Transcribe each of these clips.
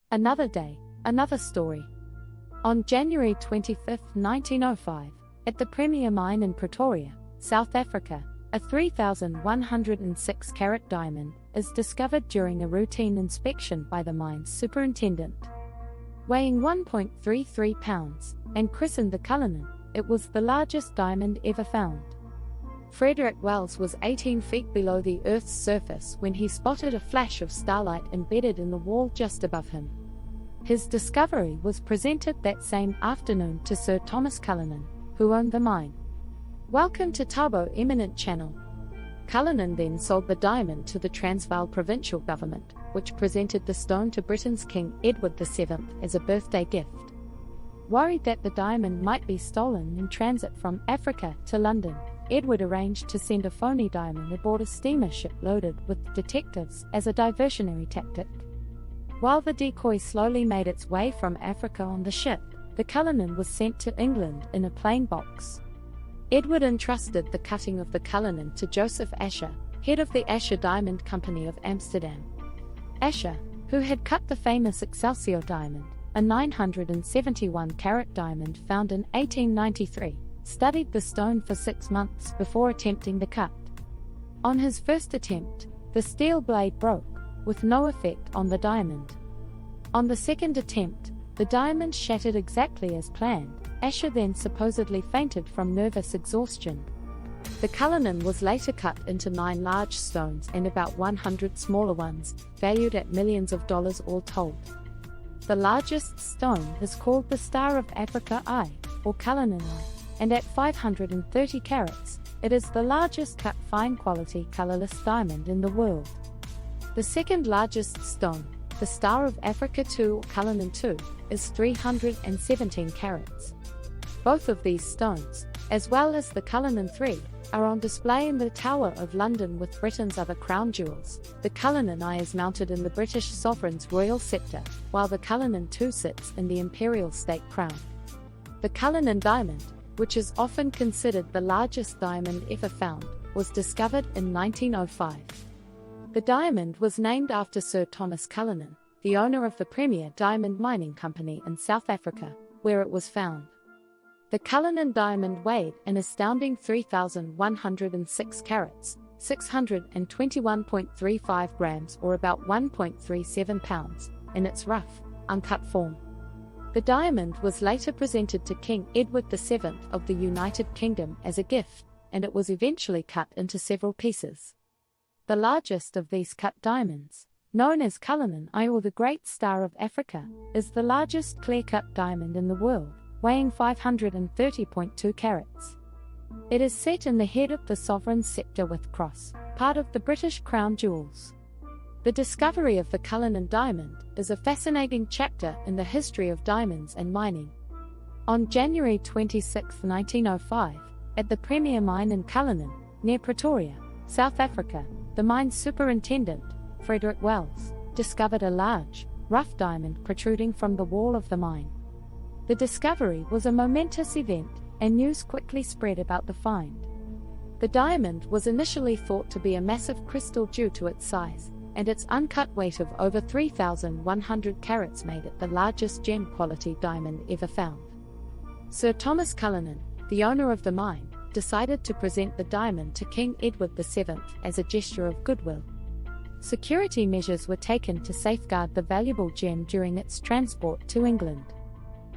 Another day, another story. On January 25, 1905, at the Premier Mine in Pretoria, South Africa, a 3,106 carat diamond is discovered during a routine inspection by the mine's superintendent. Weighing 1.33 pounds, and christened the Cullinan, it was the largest diamond ever found. Frederick Wells was 18 feet below the Earth's surface when he spotted a flash of starlight embedded in the wall just above him. His discovery was presented that same afternoon to Sir Thomas Cullinan, who owned the mine. Welcome to Tabo Eminent Channel. Cullinan then sold the diamond to the Transvaal provincial government, which presented the stone to Britain's King Edward VII as a birthday gift. Worried that the diamond might be stolen in transit from Africa to London, Edward arranged to send a phony diamond aboard a steamer ship loaded with detectives as a diversionary tactic. While the decoy slowly made its way from Africa on the ship, the Cullinan was sent to England in a plain box. Edward entrusted the cutting of the Cullinan to Joseph Asher, head of the Asher Diamond Company of Amsterdam. Asher, who had cut the famous Excelsior diamond, a 971 carat diamond found in 1893, studied the stone for 6 months before attempting the cut. On his first attempt, the steel blade broke, with no effect on the diamond. On the second attempt, the diamond shattered exactly as planned. Asher then supposedly fainted from nervous exhaustion. The Cullinan was later cut into 9 large stones and about 100 smaller ones, valued at millions of dollars all told. The largest stone is called the Star of Africa Eye, or Cullinan Eye, and at 530 carats, it is the largest cut fine-quality colorless diamond in the world. The second largest stone, the Star of Africa II or Cullinan II, is 317 carats. Both of these stones, as well as the Cullinan III, are on display in the Tower of London with Britain's other crown jewels. The Cullinan Eye is mounted in the British sovereign's royal scepter, while the Cullinan II sits in the imperial state crown. The Cullinan Diamond, which is often considered the largest diamond ever found, was discovered in 1905. The diamond was named after Sir Thomas Cullinan, the owner of the Premier Diamond Mining Company in South Africa, where it was found. The Cullinan diamond weighed an astounding 3,106 carats, 621.35 grams or about 1.37 pounds, in its rough, uncut form. The diamond was later presented to King Edward VII of the United Kingdom as a gift, and it was eventually cut into several pieces. The largest of these cut diamonds, known as Cullinan Eye or the Great Star of Africa, is the largest clear-cut diamond in the world, weighing 530.2 carats. It is set in the head of the sovereign's scepter with cross, part of the British crown jewels. The discovery of the Cullinan diamond is a fascinating chapter in the history of diamonds and mining. On January 26, 1905, at the Premier Mine in Cullinan, near Pretoria, South Africa, the mine's superintendent, Frederick Wells, discovered a large, rough diamond protruding from the wall of the mine. The discovery was a momentous event, and news quickly spread about the find. The diamond was initially thought to be a massive crystal due to its size, and its uncut weight of over 3,100 carats made it the largest gem-quality diamond ever found. Sir Thomas Cullinan, the owner of the mine, decided to present the diamond to King Edward VII as a gesture of goodwill. Security measures were taken to safeguard the valuable gem during its transport to England.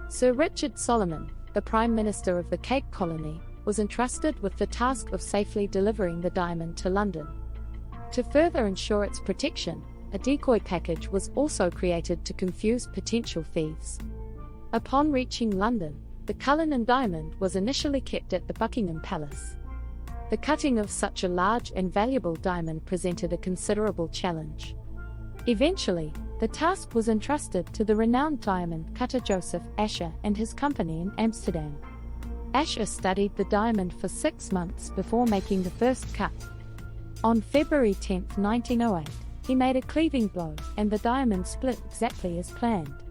Sir Richard Solomon, the Prime Minister of the Cape Colony, was entrusted with the task of safely delivering the diamond to London. To further ensure its protection, a decoy package was also created to confuse potential thieves. Upon reaching London, the Cullinan diamond was initially kept at the Buckingham Palace. The cutting of such a large and valuable diamond presented a considerable challenge. Eventually, the task was entrusted to the renowned diamond cutter Joseph Asher and his company in Amsterdam. Asher studied the diamond for 6 months before making the first cut. On February 10, 1908, he made a cleaving blow, and the diamond split exactly as planned.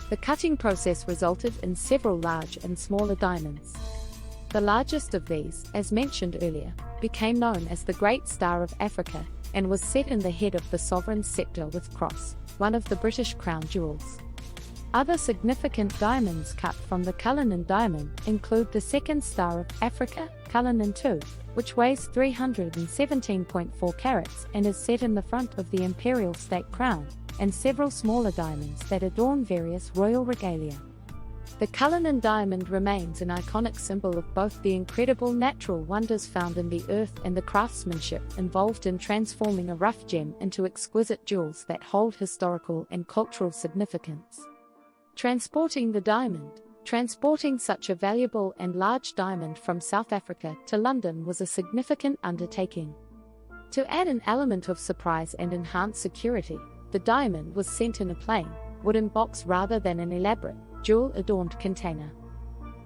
The cutting process resulted in several large and smaller diamonds. The largest of these, as mentioned earlier, became known as the Great Star of Africa, and was set in the head of the sovereign's scepter with cross, one of the British crown jewels. Other significant diamonds cut from the Cullinan Diamond include the second star of Africa, Cullinan II, which weighs 317.4 carats and is set in the front of the imperial state crown, and several smaller diamonds that adorn various royal regalia. The Cullinan Diamond remains an iconic symbol of both the incredible natural wonders found in the earth and the craftsmanship involved in transforming a rough gem into exquisite jewels that hold historical and cultural significance. Transporting the diamond. Transporting such a valuable and large diamond from South Africa to London was a significant undertaking. To add an element of surprise and enhance security, the diamond was sent in a plain, wooden box rather than an elaborate, jewel-adorned container.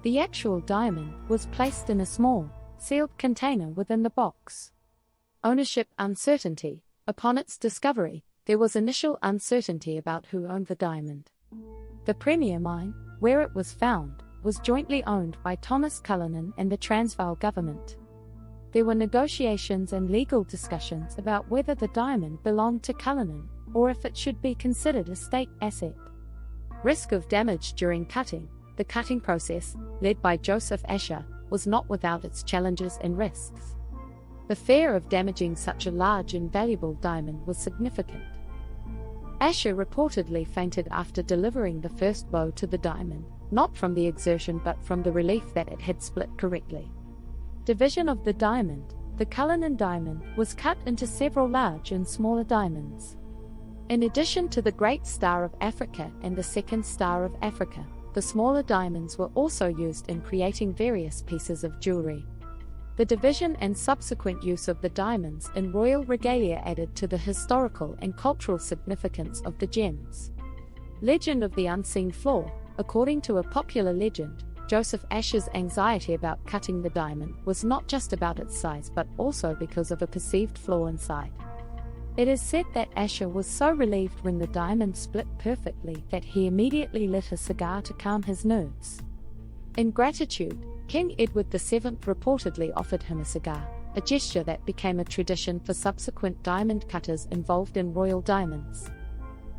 The actual diamond was placed in a small, sealed container within the box. Ownership uncertainty. Upon its discovery, there was initial uncertainty about who owned the diamond. The Premier Mine, where it was found, was jointly owned by Thomas Cullinan and the Transvaal government. There were negotiations and legal discussions about whether the diamond belonged to Cullinan, or if it should be considered a state asset. Risk of damage during cutting. The cutting process, led by Joseph Asher, was not without its challenges and risks. The fear of damaging such a large and valuable diamond was significant. Asher reportedly fainted after delivering the first blow to the diamond, not from the exertion but from the relief that it had split correctly. Division of the diamond. The Cullinan diamond was cut into several large and smaller diamonds. In addition to the Great Star of Africa and the Second Star of Africa, the smaller diamonds were also used in creating various pieces of jewelry. The division and subsequent use of the diamonds in royal regalia added to the historical and cultural significance of the gems. Legend of the unseen flaw. According to a popular legend, Joseph Asher's anxiety about cutting the diamond was not just about its size but also because of a perceived flaw inside. It is said that Asher was so relieved when the diamond split perfectly that he immediately lit a cigar to calm his nerves. In gratitude, King Edward VII reportedly offered him a cigar, a gesture that became a tradition for subsequent diamond cutters involved in royal diamonds.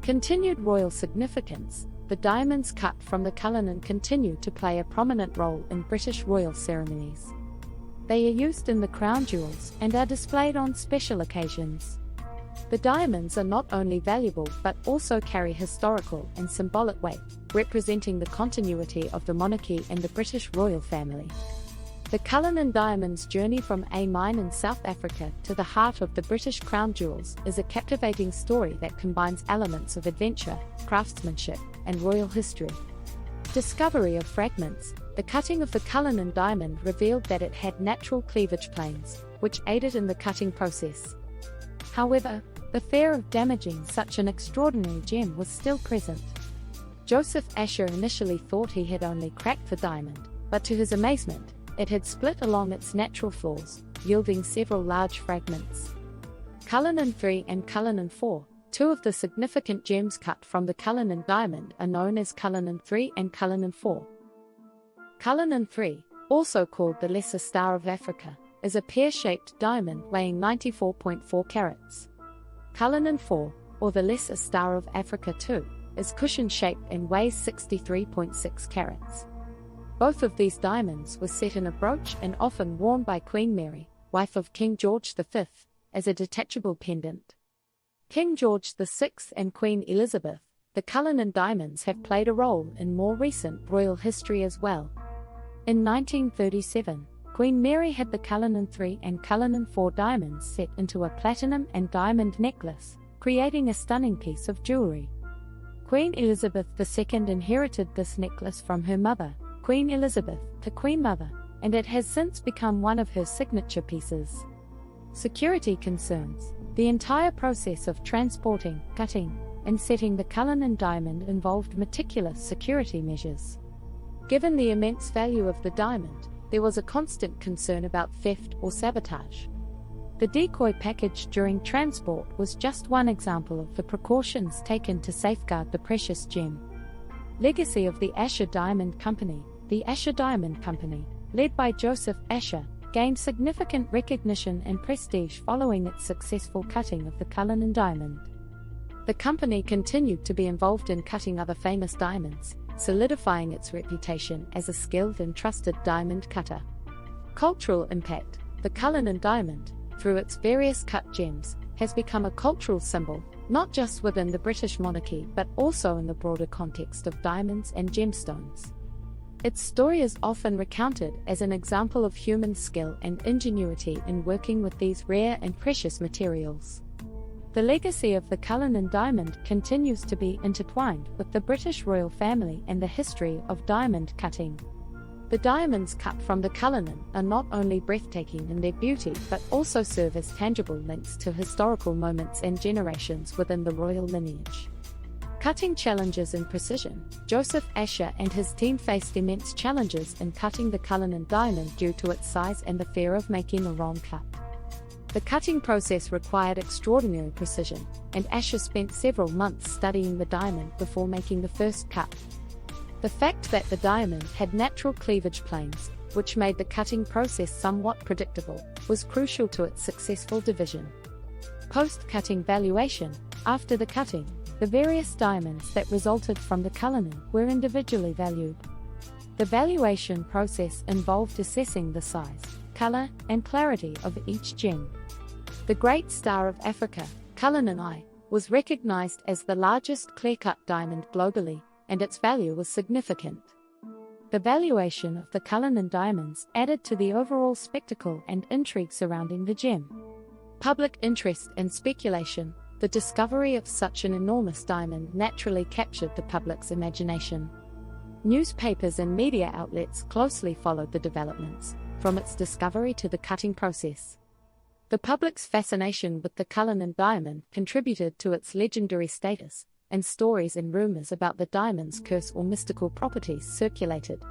Continued royal significance. The diamonds cut from the Cullinan continue to play a prominent role in British royal ceremonies. They are used in the crown jewels and are displayed on special occasions. The diamonds are not only valuable but also carry historical and symbolic weight, representing the continuity of the monarchy and the British royal family. The Cullinan Diamond's journey from a mine in South Africa to the heart of the British crown jewels is a captivating story that combines elements of adventure, craftsmanship, and royal history. Discovery of fragments. The cutting of the Cullinan Diamond revealed that it had natural cleavage planes, which aided in the cutting process. However, the fear of damaging such an extraordinary gem was still present. Joseph Asher initially thought he had only cracked the diamond, but to his amazement, it had split along its natural flaws, yielding several large fragments. Cullinan III and Cullinan IV, two of the significant gems cut from the Cullinan Diamond, are known as Cullinan III and Cullinan IV. Cullinan III, also called the Lesser Star of Africa, is a pear-shaped diamond weighing 94.4 carats. Cullinan IV, or the Lesser Star of Africa II, is cushion-shaped and weighs 63.6 carats. Both of these diamonds were set in a brooch and often worn by Queen Mary, wife of King George V, as a detachable pendant. King George VI and Queen Elizabeth, the Cullinan diamonds have played a role in more recent royal history as well. In 1937, Queen Mary had the Cullinan III and Cullinan IV diamonds set into a platinum and diamond necklace, creating a stunning piece of jewelry. Queen Elizabeth II inherited this necklace from her mother, Queen Elizabeth, the Queen Mother, and it has since become one of her signature pieces. Security concerns. The entire process of transporting, cutting, and setting the Cullinan diamond involved meticulous security measures. Given the immense value of the diamond, there was a constant concern about theft or sabotage. The decoy package during transport was just one example of the precautions taken to safeguard the precious gem. Legacy of the Asher Diamond Company. The Asher Diamond Company, led by Joseph Asher, gained significant recognition and prestige following its successful cutting of the Cullinan Diamond. The company continued to be involved in cutting other famous diamonds, solidifying its reputation as a skilled and trusted diamond cutter. Cultural impact: the Cullinan Diamond, through its various cut gems, has become a cultural symbol, not just within the British monarchy but also in the broader context of diamonds and gemstones. Its story is often recounted as an example of human skill and ingenuity in working with these rare and precious materials. The legacy of the Cullinan Diamond continues to be intertwined with the British royal family and the history of diamond cutting. The diamonds cut from the Cullinan are not only breathtaking in their beauty but also serve as tangible links to historical moments and generations within the royal lineage. Cutting challenges in precision: Joseph Asher and his team faced immense challenges in cutting the Cullinan Diamond due to its size and the fear of making a wrong cut. The cutting process required extraordinary precision, and Asher spent several months studying the diamond before making the first cut. The fact that the diamond had natural cleavage planes, which made the cutting process somewhat predictable, was crucial to its successful division. Post-cutting valuation: after the cutting, the various diamonds that resulted from the Cullinan were individually valued. The valuation process involved assessing the size, color, and clarity of each gem. The Great Star of Africa, Cullinan I, was recognized as the largest clear-cut diamond globally, and its value was significant. The valuation of the Cullinan diamonds added to the overall spectacle and intrigue surrounding the gem. Public interest and speculation: the discovery of such an enormous diamond naturally captured the public's imagination. Newspapers and media outlets closely followed the developments, from its discovery to the cutting process. The public's fascination with the Cullinan Diamond contributed to its legendary status, and stories and rumors about the diamond's curse or mystical properties circulated.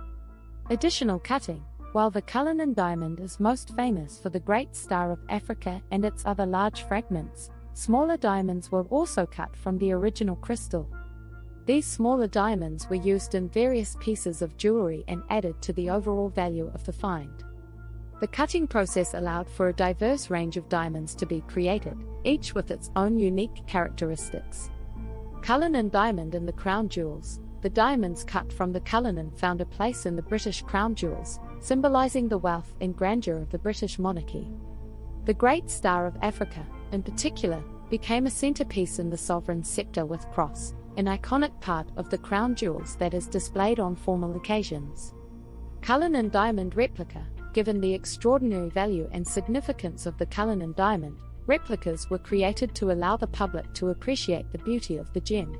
Additional cutting: while the Cullinan Diamond is most famous for the Great Star of Africa and its other large fragments, smaller diamonds were also cut from the original crystal. These smaller diamonds were used in various pieces of jewelry and added to the overall value of the find. The cutting process allowed for a diverse range of diamonds to be created, each with its own unique characteristics. Cullinan Diamond and the Crown Jewels: the diamonds cut from the Cullinan found a place in the British crown jewels, symbolizing the wealth and grandeur of the British monarchy. The Great Star of Africa, in particular, became a centerpiece in the sovereign's scepter with cross, an iconic part of the crown jewels that is displayed on formal occasions. Cullinan Diamond replica: given the extraordinary value and significance of the Cullinan Diamond, replicas were created to allow the public to appreciate the beauty of the gem.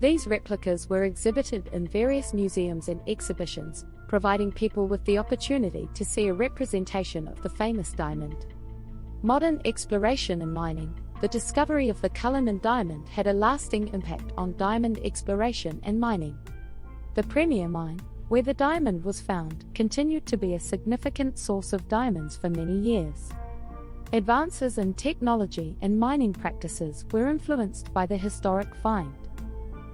These replicas were exhibited in various museums and exhibitions, providing people with the opportunity to see a representation of the famous diamond. Modern exploration and mining: the discovery of the Cullinan Diamond had a lasting impact on diamond exploration and mining. The Premier Mine, where the diamond was found, continued to be a significant source of diamonds for many years. Advances in technology and mining practices were influenced by the historic find.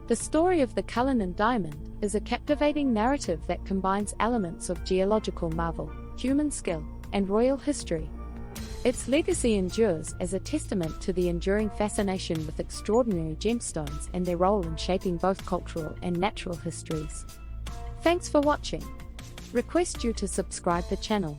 The story of the Cullinan Diamond is a captivating narrative that combines elements of geological marvel, human skill, and royal history. Its legacy endures as a testament to the enduring fascination with extraordinary gemstones and their role in shaping both cultural and natural histories. Thanks for watching. Request you to subscribe the channel.